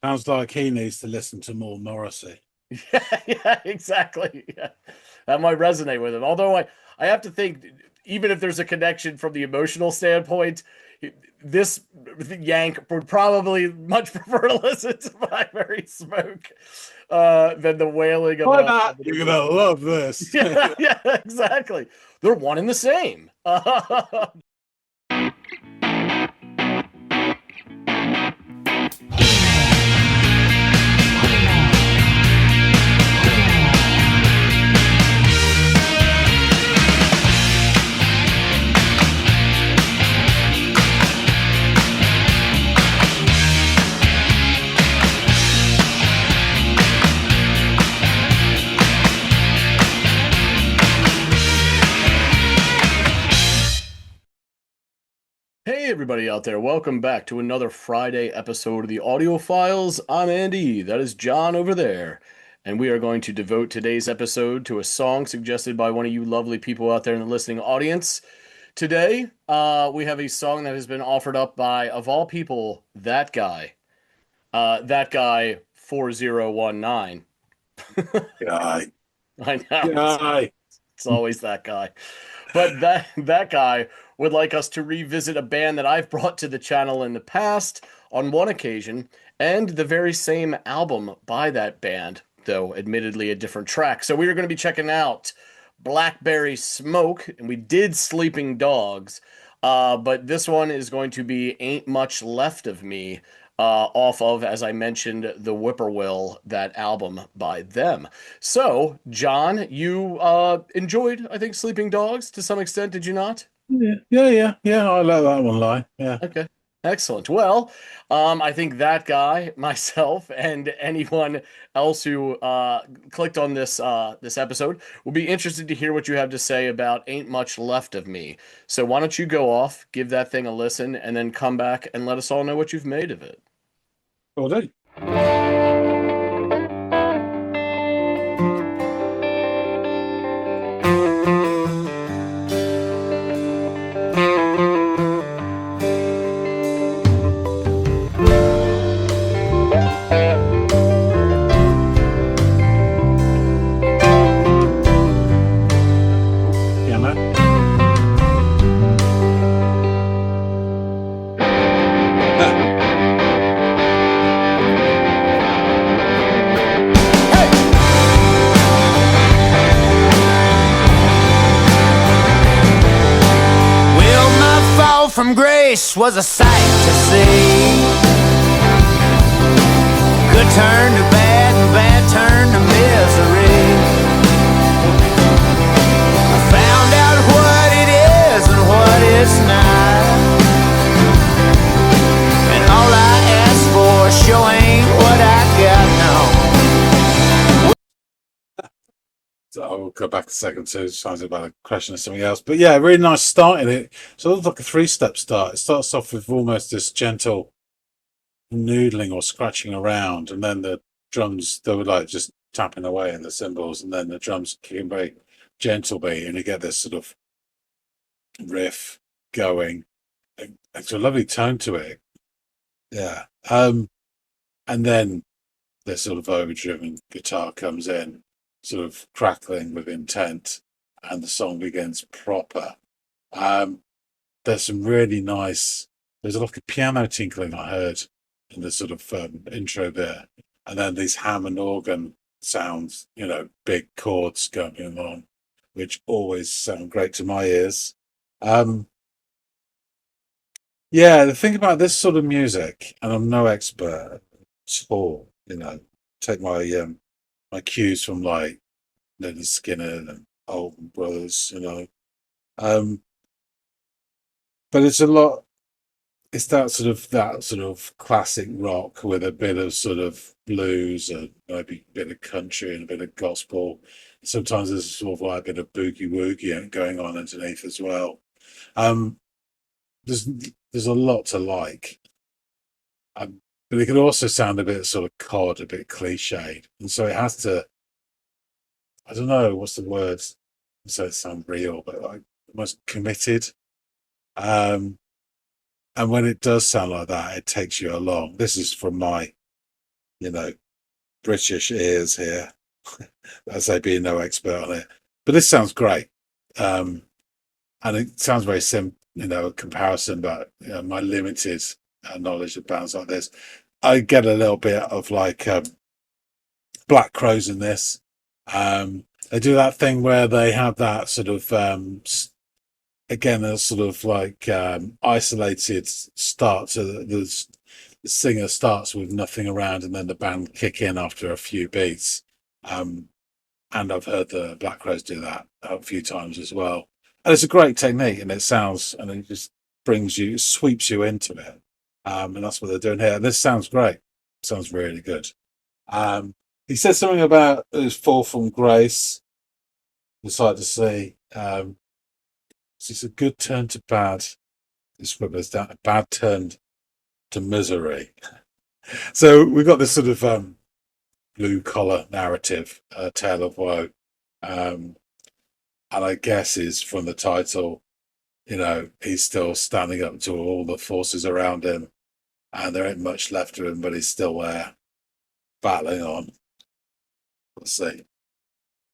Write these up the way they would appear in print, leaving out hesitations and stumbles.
Sounds like he needs to listen to more Morrissey. Yeah, exactly. Yeah. That might resonate with him. Although I have to think, even if there's a connection from the emotional standpoint, this Yank would probably much prefer to listen to Blackberry Smoke than the wailing of Why a not? of an You're English gonna song. love this. Yeah, yeah, exactly. They're one and the same. Hey, everybody out there. Welcome back to another Friday episode of the Audiophiles. I'm Andy. That is John over there. And we are going to devote today's episode to a song suggested by one of you lovely people out there in the listening audience. Today, we have a song that has been offered up by, of all people, that guy. That guy 4019. Guy. I know, Guy. it's always that guy. But that guy would like us to revisit a band that I've brought to the channel in the past on one occasion, and the very same album by that band, though admittedly a different track. So we are going to be checking out Blackberry Smoke, and we did Sleeping Dogs, but this one is going to be Ain't Much Left of Me. Off of, as I mentioned, the Whippoorwill, that album by them. So, John, you enjoyed, I think, Sleeping Dogs to some extent, did you not? Yeah. I let that one lie. Yeah. Okay. Excellent. Well, I think that guy, myself, and anyone else who clicked on this episode will be interested to hear what you have to say about Ain't Much Left of Me. So why don't you go off, give that thing a listen, and then come back and let us all know what you've made of it. Will do. Piano. Ah, Well, my fall from grace was a sight to see. Good turn to bad and bad turn to misery. I found out what it is and what it's not. And all I ask for sure ain't what I got now. so I'll go back a second to sounds about a question or something else. But yeah, really nice start in it. So it looks like a three-step start. It starts off with almost this gentle noodling or scratching around, and then the drums they were like just tapping away in the cymbals, and then the drums kicking very gentle beat, and you get this sort of riff going. It's a lovely tone to it. Yeah. And then the sort of overdriven guitar comes in, sort of crackling with intent, and the song begins proper. Um, there's some really nice. There's a lot of piano tinkling I heard in the sort of intro there, and then these Hammond organ sounds, big chords going along, which always sound great to my ears. Um, yeah, the thing about this sort of music, and I'm no expert at all, take my cues from like Leonard Skinner and Old Brothers, um, but it's a lot. It's that sort of classic rock with a bit of sort of blues and maybe a bit of country and a bit of gospel. Sometimes there's sort of like a bit of boogie woogie going on underneath as well. Um, there's there's a lot to like, but it can also sound a bit sort of cod, a bit cliched, and so it has to. I don't know what's the word. So it sounds real, but like almost committed. Um, and when it does sound like that, it takes you along. This is from my British ears here, as I being no expert on it. But this sounds great. And it sounds very simple, in comparison, but my limited knowledge of bands like this, I get a little bit of like Black Crows in this. They do that thing where they have that sort of again a sort of like isolated start. So the singer starts with nothing around, and then the band kick in after a few beats. And I've heard the Black Crows do that a few times as well. And it's a great technique, and it just sweeps you into it. And that's what they're doing here. And this sounds great. Sounds really good. He said something about his fall from grace. Decided to say, it's a good turn to bad. This scribbler's down a bad turn to misery. So we've got this sort of blue collar narrative, tale of woe. And I guess is from the title, he's still standing up to all the forces around him, and there ain't much left of him, but he's still there, battling on. Let's see.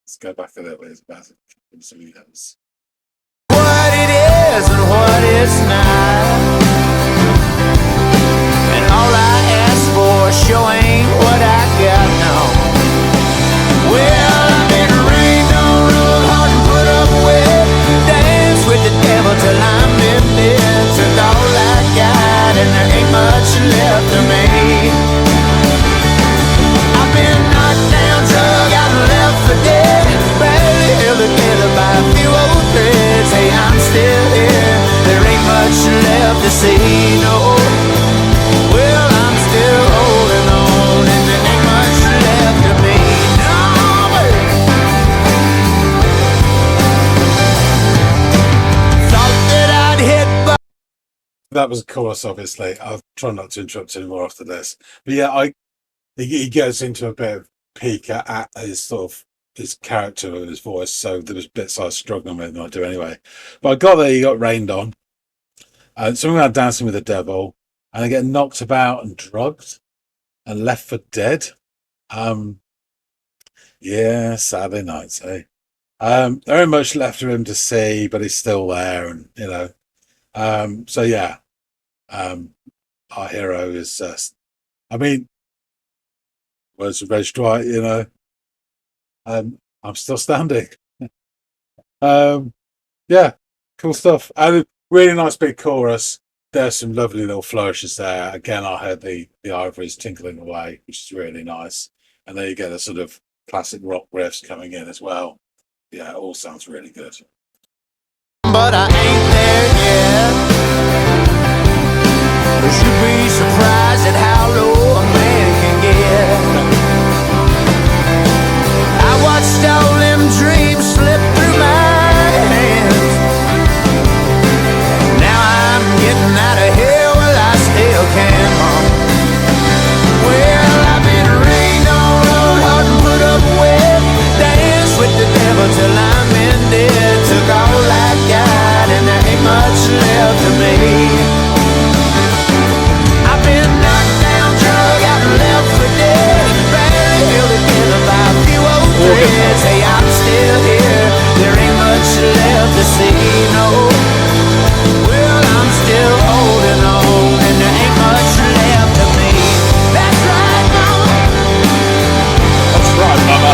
Let's go back a little bit. What it is and what it's not, and all I ask for sure ain't what I got now. Well, I've been rained on real hard and put up with, dance with the devil till I'm in bed, took all I got and there ain't much left of me. I've been knocked down, drug out and left for dead, barely held together by a few old threads. Hey, I'm still here, there ain't much left to see, no. Well, I'm still holding on and there ain't much left of me, no. Thought that I'd hit That was a chorus, obviously. I'll try not to interrupt anymore after this. But yeah, he goes into a bit of peak at his sort of his character and his voice. So there was bits I was struggling with, and I do anyway. But I got there. He got rained on, and something about dancing with the devil, and I get knocked about and drugged and left for dead. Yeah, Saturday nights, eh? There ain't much left of him to see, but he's still there, and so yeah, our hero is. Words of Reg Dwight, I'm still standing. Yeah, cool stuff. And a really nice big chorus. There's some lovely little flourishes there. Again, I heard the ivories tinkling away, which is really nice. And there you get a sort of classic rock riffs coming in as well. Yeah, it all sounds really good. but I ain't there yet. 'Cause you'd be surprised at how low a man can get. I watched all them dreams slip through my hands. Now I'm getting out of here while I still can, Mom. Well, I've been rained on, rode hard and put up with, danced with the devil till I'm ended. Took all I got and there ain't much left of me. I've been knocked down, drug out and left for dead, barely held together by a few old threads. Hey, I'm still here, there ain't much left to see, no. Well, I'm still holding on and there ain't much left of me. That's right, Mama. That's right, Mama.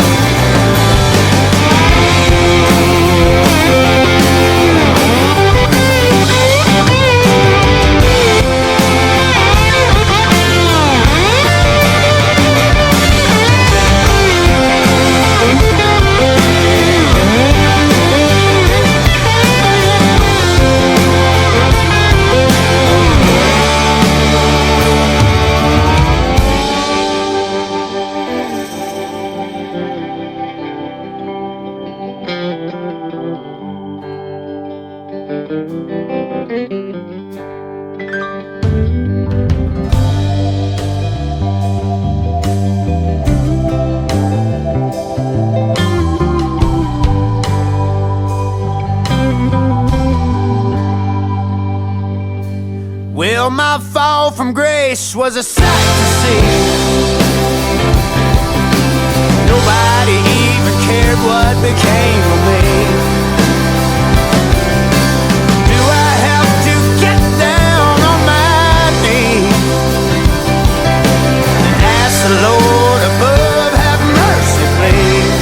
Well, my fall from grace was a sight to see. wondered what became of me. Do I have to get down on my knees and ask the Lord above, have mercy, please?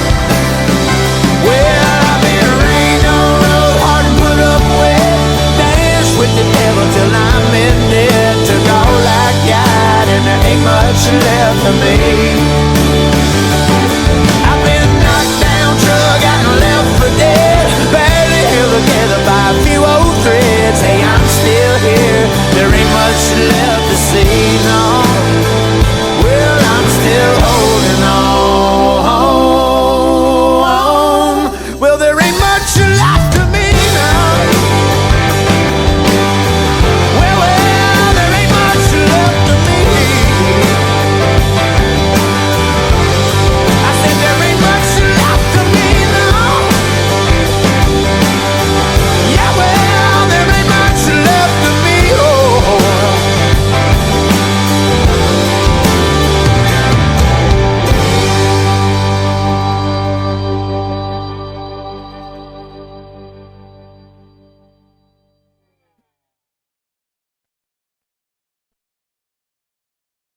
Well, I've been rained on, rode hard and put up with, danced with the devil till I'm in debt, took all I got and there ain't much left of me. I've been knocked down, drug out and left for dead, barely held together by a few old threads. Hey, I'm still here, there ain't much left to see, no. Well, I'm still holding on. Well, there ain't much left to me now. Well, there ain't much left to me. I said there ain't much left to me now. Yeah, well, there ain't much left to me. Oh.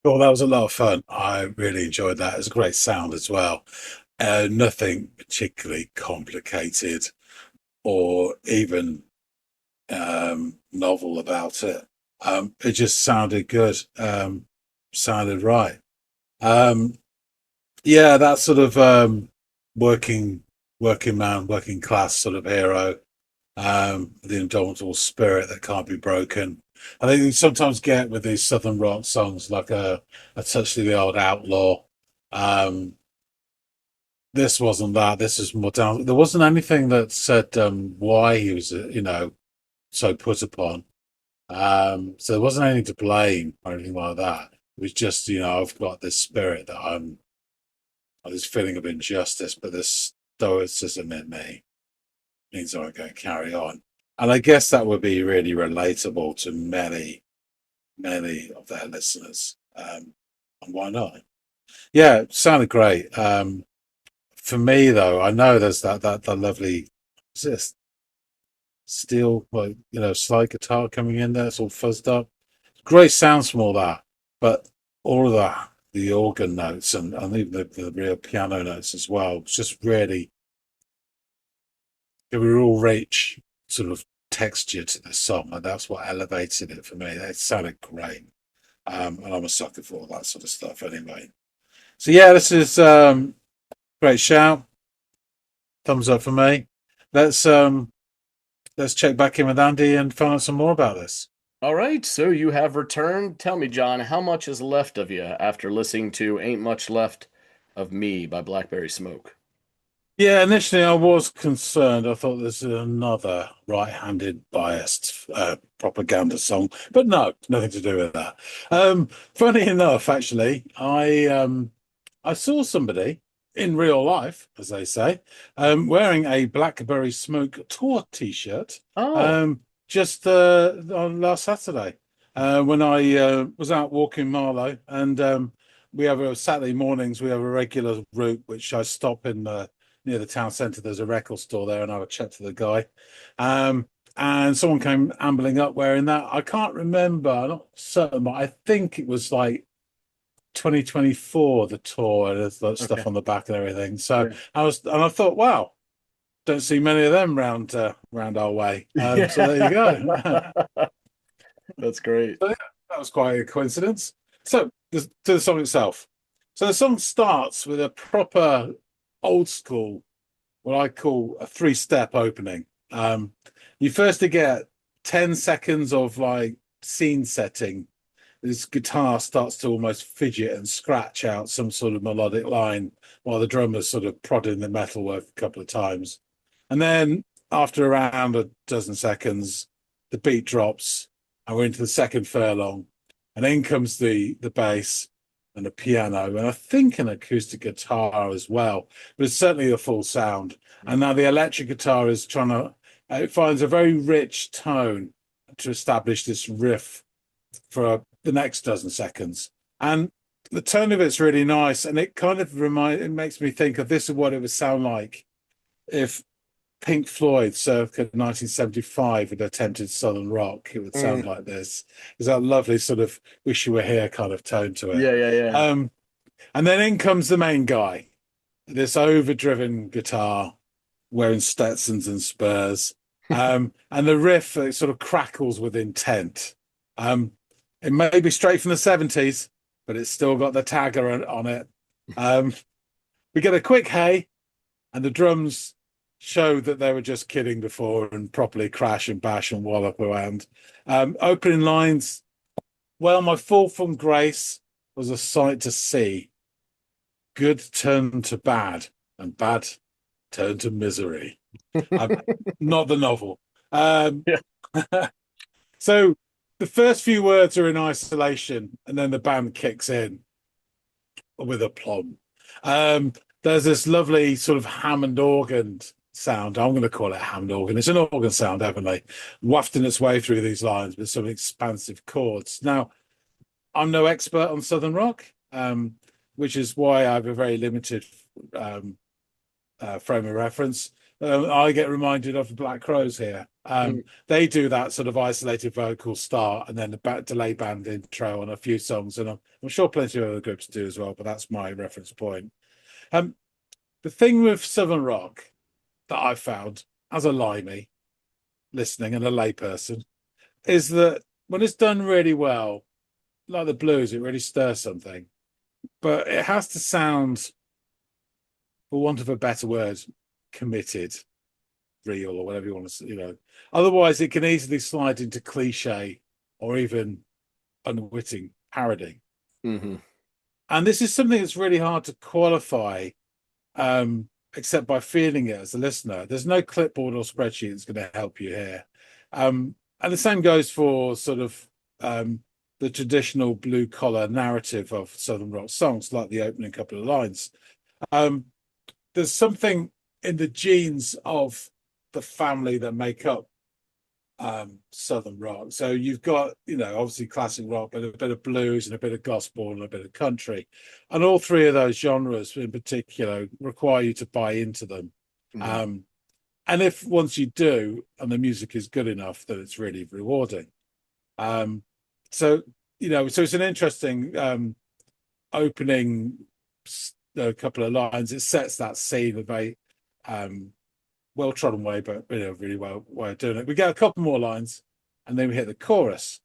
Well, that was a lot of fun. I really enjoyed that. It was a great sound as well. Nothing particularly complicated or even novel about it. It just sounded good. Sounded right. Yeah, that sort of working man, working class sort of hero. The indomitable spirit that can't be broken. I think you sometimes get with these southern rock songs like a touch of the old outlaw. This wasn't that. This is more down. There wasn't anything that said why he was, so put upon. So there wasn't anything to blame or anything like that. It was just, I've got this spirit that this feeling of injustice, but this stoicism in me means I'm going to carry on. And I guess that would be really relatable to many, many of their listeners. And why not? Yeah, it sounded great. For me, though, I know there's that lovely, is this steel, slide guitar coming in there. It's all fuzzed up. Great sounds from all that, but all of that, the organ notes and even the real piano notes as well, it's just really, it was all rich sort of texture to the song, and that's what elevated it for me. It sounded great. And I'm a sucker for all that sort of stuff anyway. So yeah, this is great shout. Thumbs up for me. Let's check back in with Andy and find out some more about this. All right, so you have returned. Tell me, John, how much is left of you after listening to Ain't Much Left of Me by Blackberry Smoke? Yeah, initially I was concerned. I thought this is another right-handed biased propaganda song, but no, nothing to do with that. Funny enough, actually, I saw somebody in real life, as they say, wearing a Blackberry Smoke tour T-shirt. Oh, Just on last Saturday, when I was out walking Marlow, and we have Saturday mornings. We have a regular route which I stop in near the town centre. There's a record store there, and I would chat to the guy. And someone came ambling up wearing that. I can't remember. I'm not certain, but I think it was like 2024, the tour, and there's that stuff Okay. on the back and everything. So Yeah. I thought, wow, don't see many of them round our way. So there you go. That's great. So, yeah, that was quite a coincidence. So to the song itself. So the song starts with a proper old school, what I call a 3-step opening. You first to get 10 seconds of like scene setting. This guitar starts to almost fidget and scratch out some sort of melodic line while the drummer's sort of prodding the metalwork a couple of times. And then after around a dozen seconds, the beat drops and we're into the second furlong. And in comes the bass and the piano, and I think an acoustic guitar as well, but it's certainly a full sound. And now the electric guitar is it finds a very rich tone to establish this riff for the next dozen seconds. And the tone of it's really nice, and it kind of it makes me think of this is what it would sound like if Pink Floyd circa 1975 had attempted Southern rock. It would sound Mm. like this. There's that lovely sort of wish you were here kind of tone to it. Yeah, yeah, yeah. And then in comes the main guy, this overdriven guitar, wearing Stetsons and Spurs. And the riff sort of crackles with intent. It may be straight from the 70s, but it's still got the tagger on it. We get a quick hey, and the drums show that they were just kidding before and properly crash and bash and wallop around. Opening lines, well, my fall from grace was a sight to see. Good turned to bad, and bad turned to misery. Not the novel. Yeah. So the first few words are in isolation, and then the band kicks in with aplomb. There's this lovely sort of Hammond organ sound. I'm going to call it Hammond organ. It's an organ sound, haven't they? Wafting its way through these lines with some expansive chords. Now, I'm no expert on Southern rock, which is why I have a very limited frame of reference. I get reminded of the Black Crowes here. They do that sort of isolated vocal start and then the delay band intro on a few songs, and I'm sure plenty of other groups do as well, but that's my reference point. The thing with Southern rock that I've found as a limey listening and a layperson is that when it's done really well, like the blues, it really stirs something, but it has to sound, for want of a better word, committed, real, or whatever you want to, Otherwise, it can easily slide into cliche or even unwitting parody. Mm-hmm. And this is something that's really hard to qualify, except by feeling it as a listener. There's no clipboard or spreadsheet that's going to help you here. And the same goes for sort of the traditional blue collar narrative of Southern rock songs, like the opening couple of lines. There's something in the genes of the family that make up Southern rock. So you've got, obviously classic rock, but a bit of blues and a bit of gospel and a bit of country. And all three of those genres in particular require you to buy into them. Mm-hmm. And if once you do, and the music is good enough, that it's really rewarding. So it's an interesting opening a couple of lines. It sets that scene of a well-trodden way, but really well way of doing it. We get a couple more lines, and then we hit the chorus.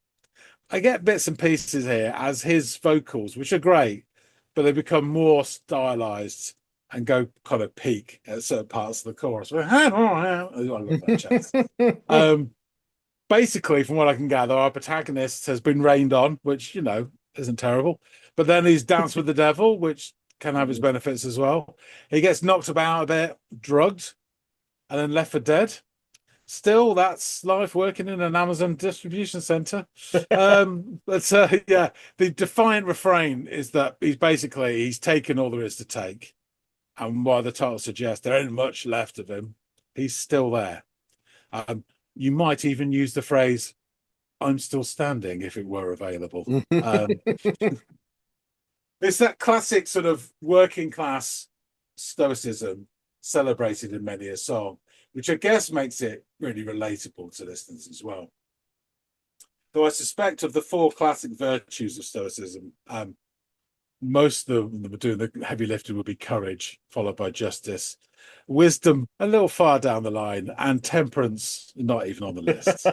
I get bits and pieces here as his vocals, which are great, but they become more stylized and go kind of peak at certain parts of the chorus. I love that basically, from what I can gather, our protagonist has been rained on, which isn't terrible. But then he's danced with the devil, which can have his benefits as well. He gets knocked about a bit, drugged, and then left for dead. Still, that's life working in an Amazon distribution center. The defiant refrain is that he's taken all there is to take. And while the title suggests there ain't much left of him, he's still there. You might even use the phrase, I'm still standing, if it were available. It's that classic sort of working class stoicism celebrated in many a song, which I guess makes it really relatable to listeners as well. Though I suspect of the four classic virtues of stoicism, most of them doing the heavy lifting would be courage, followed by justice, wisdom a little far down the line, and temperance not even on the list.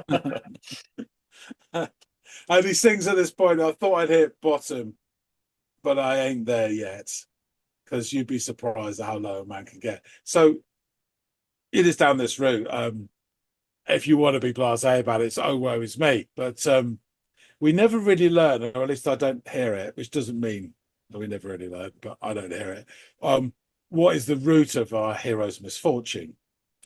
And he sings at this point, I thought I'd hit bottom, but I ain't there yet, because you'd be surprised at how low a man can get. So it is down this route. If you want to be blasé about it, it's oh woe is me. But we never really learn, or at least I don't hear it, which doesn't mean that we never really learn, but I don't hear it. What is the root of our hero's misfortune?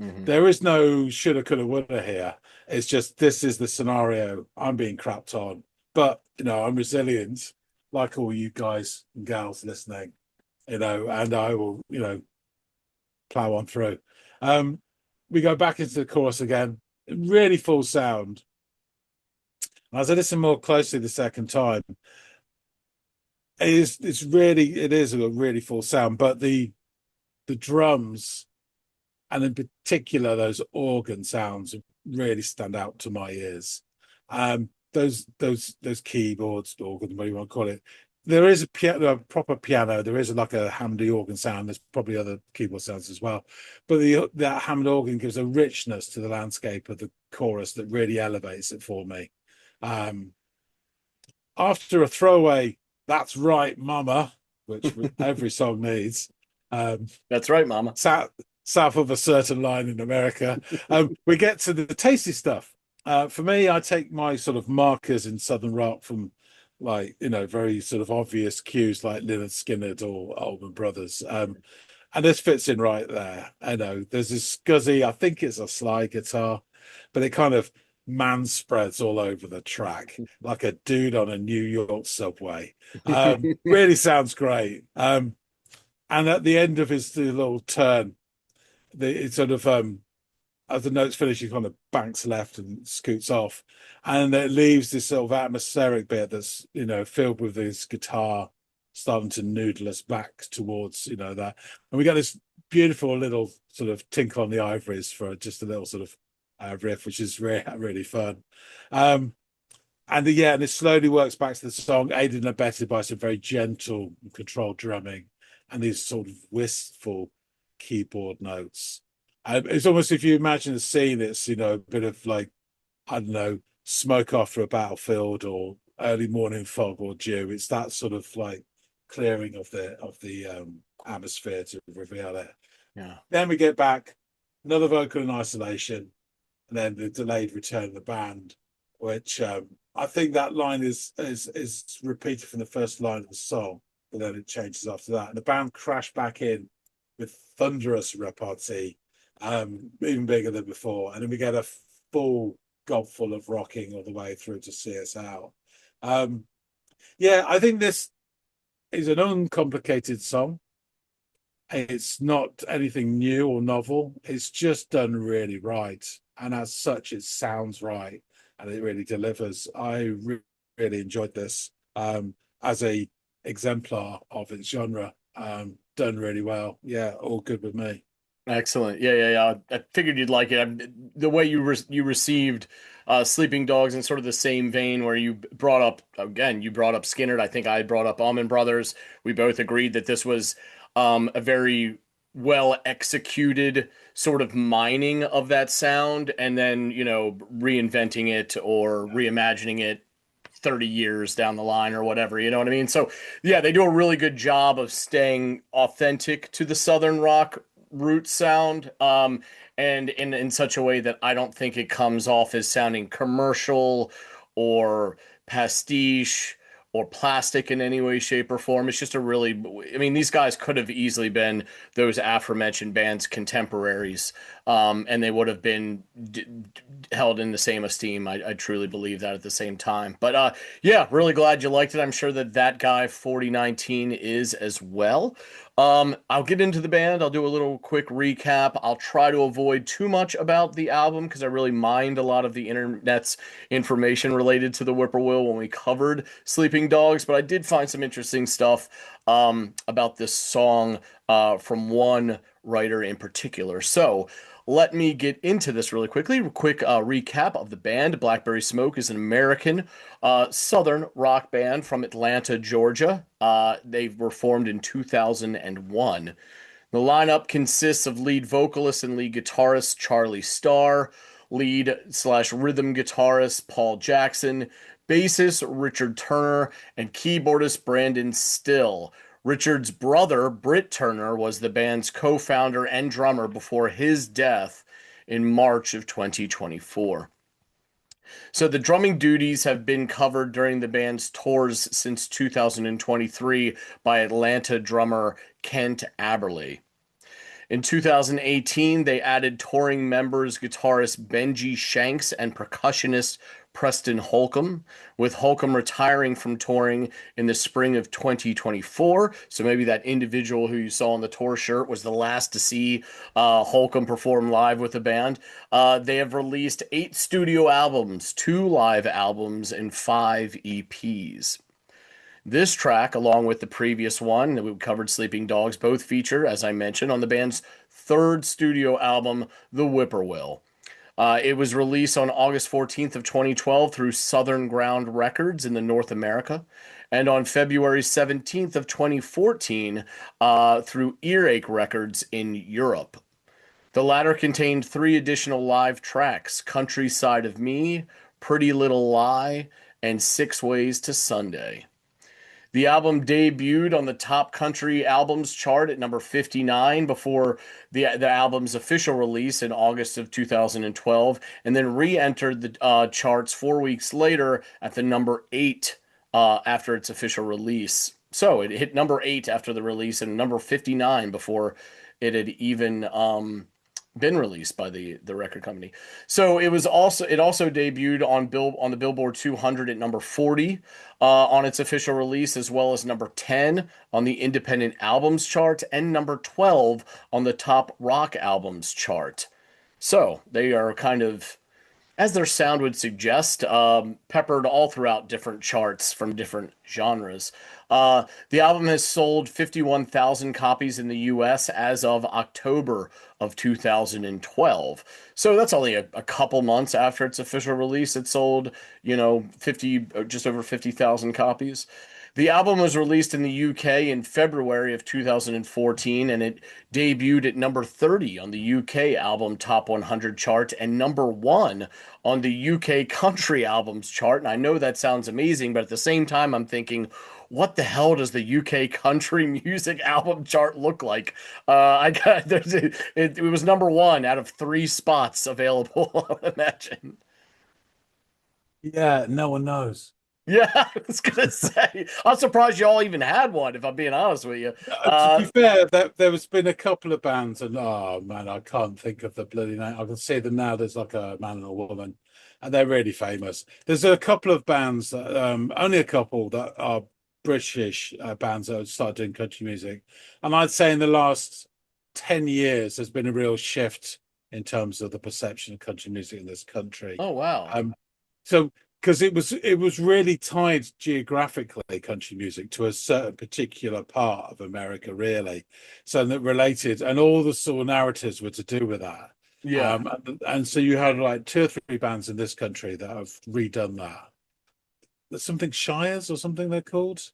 Mm-hmm. There is no shoulda, coulda, woulda here. It's just this is the scenario. I'm being crapped on, but I'm resilient, like all you guys and gals listening, and I will, plow on through. We go back into the chorus again, really full sound. As I listen more closely the second time, it is a really full sound, but the drums, and in particular those organ sounds, really stand out to my ears. Those keyboards, organ, what do you want to call it? There is a proper piano. There is like a Hammond organ sound. There's probably other keyboard sounds as well, but that Hammond organ gives a richness to the landscape of the chorus that really elevates it for me. After a throwaway, "That's right, Mama," which every song needs. That's right, Mama. South of a certain line in America, we get to the tasty stuff. For me, I take my sort of markers in Southern rock from, like, very sort of obvious cues like Lynyrd Skynyrd or Allman Brothers. And this fits in right there. I know there's this scuzzy, I think it's a slide guitar, but it kind of man spreads all over the track like a dude on a New York subway. Really sounds great. And at the end of his little turn, it sort of as the notes finish, he kind of banks left and scoots off, and it leaves this sort of atmospheric bit that's filled with this guitar starting to noodle us back towards that, and we get this beautiful little sort of tinkle on the ivories for just a little sort of riff, which is really fun. And it slowly works back to the song, aided and abetted by some very gentle, controlled drumming and these sort of wistful keyboard notes. It's almost, if you imagine a scene, it's a bit of like, I don't know, smoke after a battlefield or early morning fog or dew. It's that sort of like clearing of the atmosphere to reveal it. Yeah. Then we get back, another vocal in isolation, and then the delayed return of the band, which I think that line is repeated from the first line of the song, but then it changes after that. And the band crash back in with thunderous repartee, even bigger than before. And then we get a full gobful of rocking all the way through to see us out. I think this is an uncomplicated song. It's not anything new or novel. It's just done really right. And as such, it sounds right. And it really delivers. I really enjoyed this as a exemplar of its genre. Done really well. Yeah, all good with me. Excellent. Yeah. I figured you'd like it. The way you received Sleeping Dogs in sort of the same vein, where you brought up Skynyrd. I think I brought up Allman Brothers. We both agreed that this was a very well executed sort of mining of that sound, and then reinventing it or reimagining it 30 years down the line or whatever, you know what I mean? So yeah, they do a really good job of staying authentic to the Southern rock root sound, and in such a way that I don't think it comes off as sounding commercial or pastiche or plastic in any way, shape, or form. It's just these guys could have easily been those aforementioned bands' contemporaries, and they would have been held in the same esteem. I truly believe that at the same time. But really glad you liked it. I'm sure that guy 4019 is as well. I'll get into the band. I'll do a little quick recap. I'll try to avoid too much about the album because I really mined a lot of the internet's information related to the Whippoorwill when we covered Sleeping Dogs, but I did find some interesting stuff about this song from one writer in particular. So let me get into this really quickly. Quick recap of the band. Blackberry Smoke is an American Southern rock band from Atlanta, Georgia. They were formed in 2001. The lineup consists of lead vocalist and lead guitarist Charlie Starr, lead/rhythm guitarist Paul Jackson, bassist Richard Turner, and keyboardist Brandon Still. Richard's brother, Britt Turner, was the band's co-founder and drummer before his death in March of 2024. So the drumming duties have been covered during the band's tours since 2023 by Atlanta drummer Kent Aberle. In 2018, they added touring members guitarist Benji Shanks and percussionist Preston Holcomb, with Holcomb retiring from touring in the spring of 2024. So maybe that individual who you saw on the tour shirt was the last to see Holcomb perform live with the band. They have released 8 studio albums, 2 live albums, and 5 EPs. This track, along with the previous one that we covered, Sleeping Dogs, both feature, as I mentioned, on the band's third studio album, The Whippoorwill. It was released on August 14th of 2012 through Southern Ground Records in the North America, and on February 17th of 2014 through Earache Records in Europe. The latter contained 3 additional live tracks: Countryside of Me, Pretty Little Lie, and Six Ways to Sunday. The album debuted on the top country albums chart at number 59 before the album's official release in August of 2012, and then re-entered the charts 4 weeks later at the number 8 after its official release. So it hit number 8 after the release and number 59 before it had even been released by the record company. So it also debuted on the Billboard 200 at number 40 on its official release, as well as number 10 on the Independent Albums chart and number 12 on the Top Rock Albums chart. So they are kind of, as their sound would suggest, peppered all throughout different charts from different genres. The album has sold 51,000 copies in the US as of October of 2012. So that's only a couple months after its official release. It sold, 50, just over 50,000 copies. The album was released in the UK in February of 2014, and it debuted at number 30 on the UK Album Top 100 chart and number 1 on the UK Country Albums chart. And I know that sounds amazing, but at the same time, I'm thinking, what the hell does the UK Country Music Album chart look like? It was number 1 out of 3 spots available, I would imagine. Yeah, no one knows. Yeah, I was gonna say. I'm surprised y'all even had one, if I'm being honest with you. To be fair, there's been a couple of bands, and oh man, I can't think of the bloody name. I can see them now. There's like a man and a woman, and they're really famous. There's a couple of bands that, only a couple that are British bands that have started doing country music, and I'd say in the last 10 years, there's been a real shift in terms of the perception of country music in this country. Oh wow. So because it was really tied geographically, country music, to a certain particular part of America, really. So that related, and all the sort of narratives were to do with that. Yeah. And so you had like 2 or 3 bands in this country that have redone that. There's something Shires or something they're called.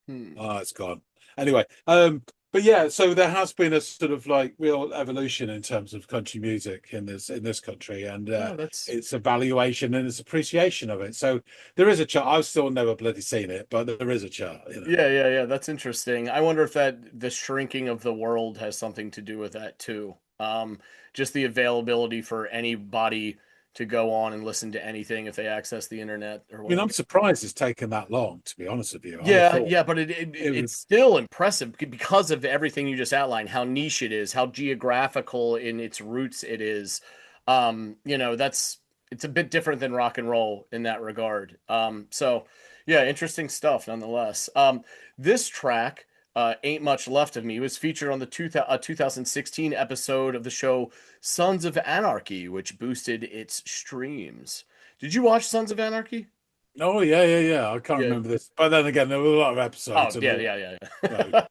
Oh, it's gone. Anyway, but yeah, so there has been a sort of like real evolution in terms of country music in this country, and its evaluation and its appreciation of it. So there is a chart. I've still never bloody seen it, but there is a chart. Yeah. That's interesting. I wonder if the shrinking of the world has something to do with that too. Just the availability for anybody to go on and listen to anything if they access the internet or I mean, whatever. I'm surprised it's taken that long, to be honest with you. Yeah, but it's still impressive because of everything you just outlined, how niche it is, how geographical in its roots it is. It's a bit different than rock and roll in that regard. So yeah, interesting stuff nonetheless. This track, Ain't Much Left of Me, was featured on the 2016 episode of the show Sons of Anarchy, which boosted its streams. Did you watch Sons of Anarchy? Oh yeah. I can't Yeah. remember this, but then again, there were a lot of episodes. Oh, yeah. So,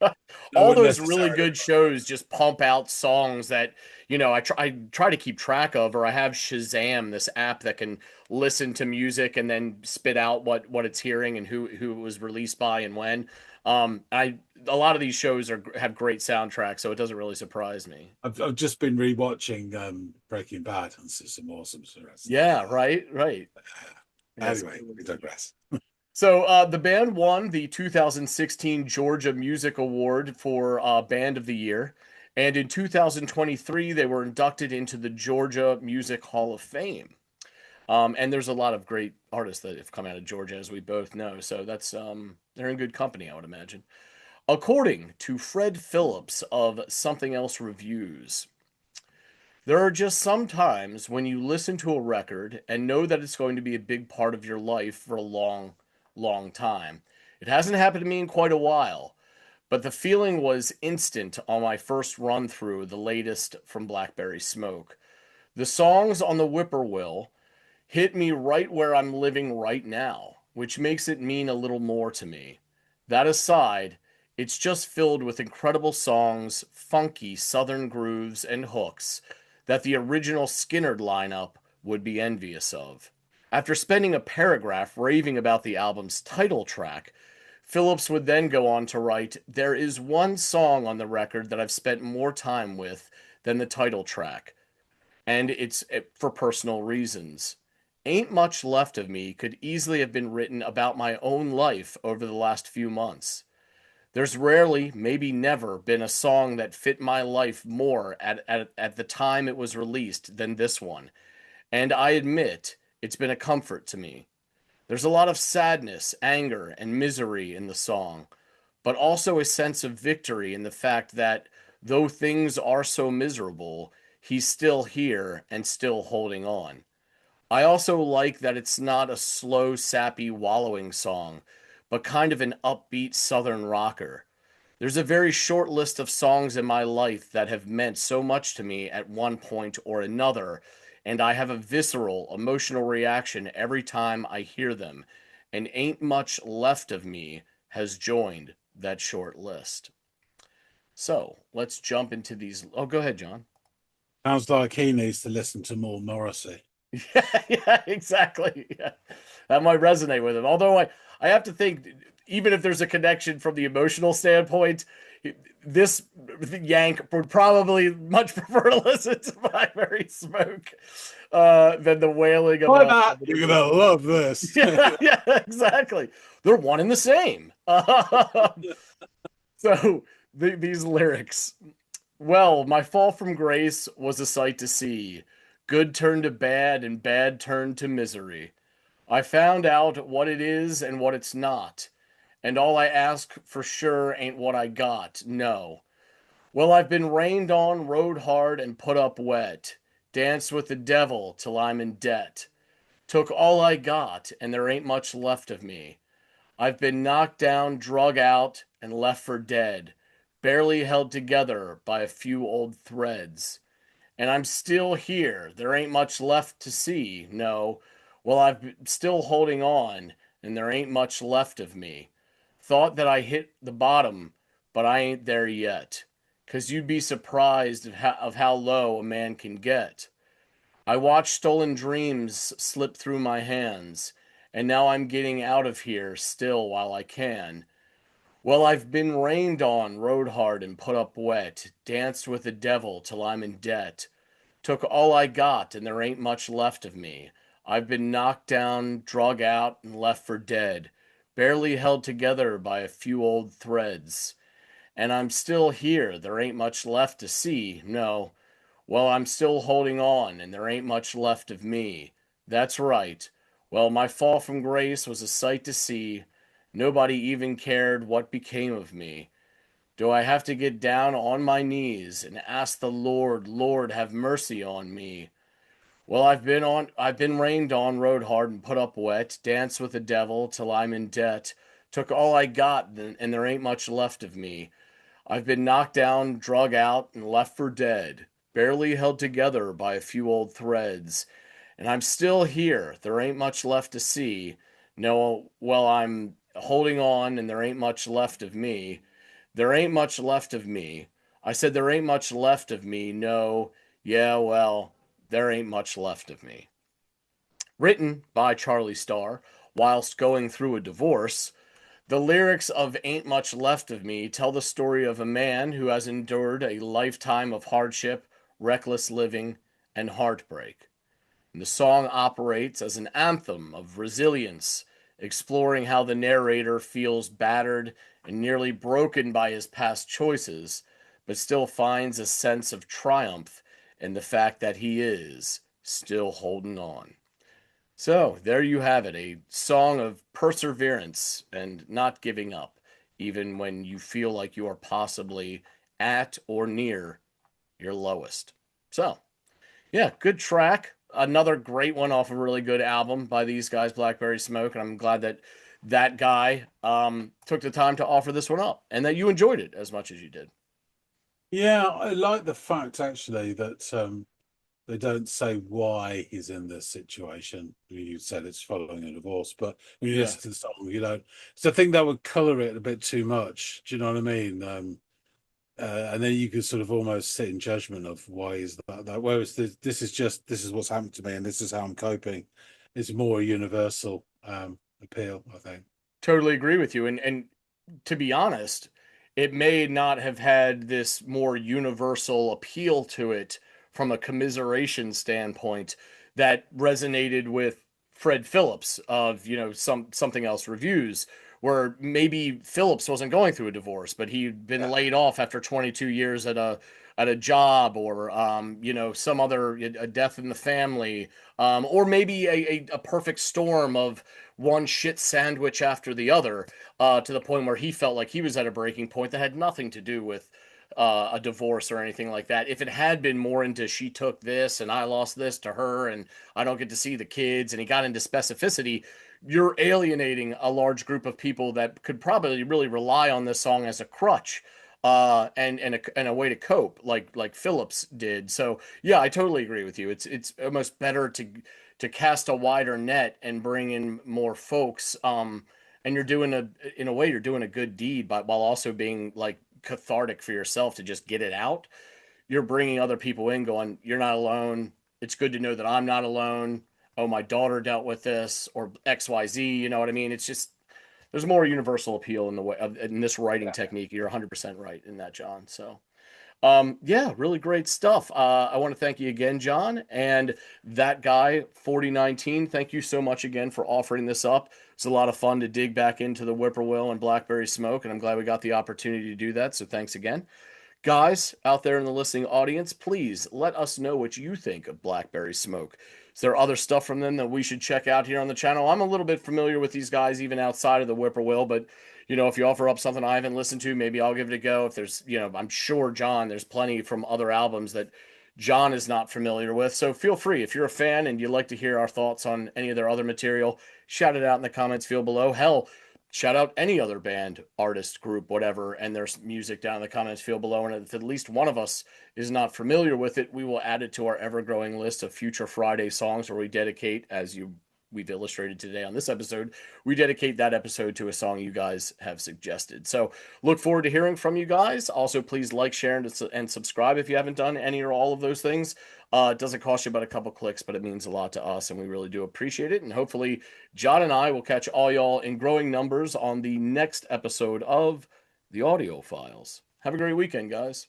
All those really good shows just pump out songs that, I try to keep track of, or I have Shazam, this app that can listen to music and then spit out what it's hearing and who it was released by and when. A lot of these shows have great soundtracks, so it doesn't really surprise me. I've just been rewatching Breaking Bad, and it's some awesome stuff. Yeah, right. Anyway, we digress. So the band won the 2016 Georgia Music Award for Band of the Year, and in 2023 they were inducted into the Georgia Music Hall of Fame. And there's a lot of great artists that have come out of Georgia, as we both know. So that's they're in good company, I would imagine. According to Fred Phillips of Something Else Reviews, there are just some times when you listen to a record and know that it's going to be a big part of your life for a long, long time. It hasn't happened to me in quite a while, but the feeling was instant on my first run through the latest from Blackberry Smoke. The songs on the Whippoorwill hit me right where I'm living right now, which makes it mean a little more to me. That aside, it's just filled with incredible songs, funky southern grooves, and hooks that the original Skinnerd lineup would be envious of. After spending a paragraph raving about the album's title track, Phillips would then go on to write, "There is one song on the record that I've spent more time with than the title track, and it's for personal reasons. Ain't Much Left of Me could easily have been written about my own life over the last few months. There's rarely, maybe never, been a song that fit my life more at the time it was released than this one, and I admit it's been a comfort to me. There's a lot of sadness, anger, and misery in the song, but also a sense of victory in the fact that, though things are so miserable, he's still here and still holding on. I also like that it's not a slow, sappy, wallowing song, but kind of an upbeat southern rocker. There's a very short list of songs in my life that have meant so much to me at one point or another, and I have a visceral, emotional reaction every time I hear them, and Ain't Much Left of Me has joined that short list." So let's jump into these. Oh, go ahead, John. Sounds like he needs to listen to more Morrissey. Yeah, exactly. Yeah. That might resonate with him. Although I have to think, even if there's a connection from the emotional standpoint, this Yank would probably much prefer to listen to Blackberry Smoke than the wailing Why about. not? You're gonna love this. Yeah, yeah, exactly. They're one and the same. So these lyrics. Well, my fall from grace was a sight to see. Good turned to bad, and bad turned to misery. I found out what it is and what it's not. And all I ask for sure ain't what I got. No. Well, I've been rained on, rode hard, and put up wet. Danced with the devil till I'm in debt. Took all I got, and there ain't much left of me. I've been knocked down, drug out, and left for dead, barely held together by a few old threads. And I'm still here. There ain't much left to see, no. Well, I'm still holding on, and there ain't much left of me. Thought that I hit the bottom, but I ain't there yet. 'Cause you'd be surprised of how low a man can get. I watched stolen dreams slip through my hands, and now I'm getting out of here still while I can. Well, I've been rained on, rode hard, and put up wet, danced with the devil till I'm in debt. Took all I got, and there ain't much left of me. I've been knocked down, drug out, and left for dead, barely held together by a few old threads. And I'm still here, there ain't much left to see, no. Well, I'm still holding on, and there ain't much left of me. That's right. Well, my fall from grace was a sight to see. Nobody even cared what became of me. Do I have to get down on my knees and ask the Lord, Lord, have mercy on me? Well, I've been rained on, rode hard, and put up wet, danced with the devil till I'm in debt, took all I got, and there ain't much left of me. I've been knocked down, drug out, and left for dead, barely held together by a few old threads. And I'm still here, there ain't much left to see. No, well, I'm holding on, and there ain't much left of me. There ain't much left of me. I said there ain't much left of me. No, yeah, well, there ain't much left of me. Written by Charlie Starr whilst going through a divorce, the lyrics of Ain't Much Left of Me tell the story of a man who has endured a lifetime of hardship, reckless living, and heartbreak. And the song operates as an anthem of resilience, exploring how the narrator feels battered and nearly broken by his past choices, but still finds a sense of triumph in the fact that he is still holding on. So, there you have it, a song of perseverance and not giving up, even when you feel like you are possibly at or near your lowest. So, yeah, good track. Another great one off a really good album by these guys, Blackberry Smoke. And I'm glad that that guy took the time to offer this one up and that you enjoyed it as much as you did. Yeah, I like the fact actually that They don't say why he's in this situation. You said it's following a divorce, but when you Yeah. listen to the song, you don't. So I think that would color it a bit too much. Do you know what I mean? And then you could sort of almost sit in judgment of why is that. Whereas this is what's happened to me, and this is how I'm coping. It's more a universal appeal, I think. Totally agree with you. And to be honest, it may not have had this more universal appeal to it from a commiseration standpoint that resonated with Fred Phillips of, something else reviews, where maybe Phillips wasn't going through a divorce, but he'd been laid off after 22 years at a job, or some other, a death in the family, or maybe a perfect storm of one shit sandwich after the other, to the point where he felt like he was at a breaking point that had nothing to do with a divorce or anything like that. If it had been more into she took this and I lost this to her and I don't get to see the kids, and he got into specificity, you're alienating a large group of people that could probably really rely on this song as a crutch, and a way to cope, like Phillips did. So yeah, I totally agree with you. It's almost better to cast a wider net and bring in more folks. And you're doing in a way, you're doing a good deed, but while also being like cathartic for yourself to just get it out. You're bringing other people in, going, you're not alone. It's good to know that I'm not alone. Oh, my daughter dealt with this, or XYZ. You know what I mean? It's just, there's more universal appeal in the way in this writing technique. You're 100% right in that, John. So, yeah, really great stuff. I want to thank you again, John, and that guy 4019. Thank you so much again for offering this up. It's a lot of fun to dig back into the Whippoorwill and Blackberry Smoke, and I'm glad we got the opportunity to do that. So thanks again. Guys out there in the listening audience, please let us know what you think of Blackberry Smoke. Is there other stuff from them that we should check out here on the channel? I'm a little bit familiar with these guys even outside of the Whippoorwill, but if you offer up something I haven't listened to, maybe I'll give it a go. If there's, I'm sure John, there's plenty from other albums that John is not familiar with. So feel free, if you're a fan and you'd like to hear our thoughts on any of their other material, shout it out in the comments field below. Hell, shout out any other band, artist, group, whatever, and there's music down in the comments field below. And if at least one of us is not familiar with it, we will add it to our ever-growing list of future Friday songs, where we dedicate, we've illustrated today on this episode, we dedicate that episode to a song you guys have suggested. So look forward to hearing from you guys. Also, please like, share, and subscribe if you haven't done any or all of those things. It doesn't cost you but a couple clicks, but it means a lot to us, and we really do appreciate it. And hopefully John and I will catch all y'all in growing numbers on the next episode of the Audiophiles. Have a great weekend, guys.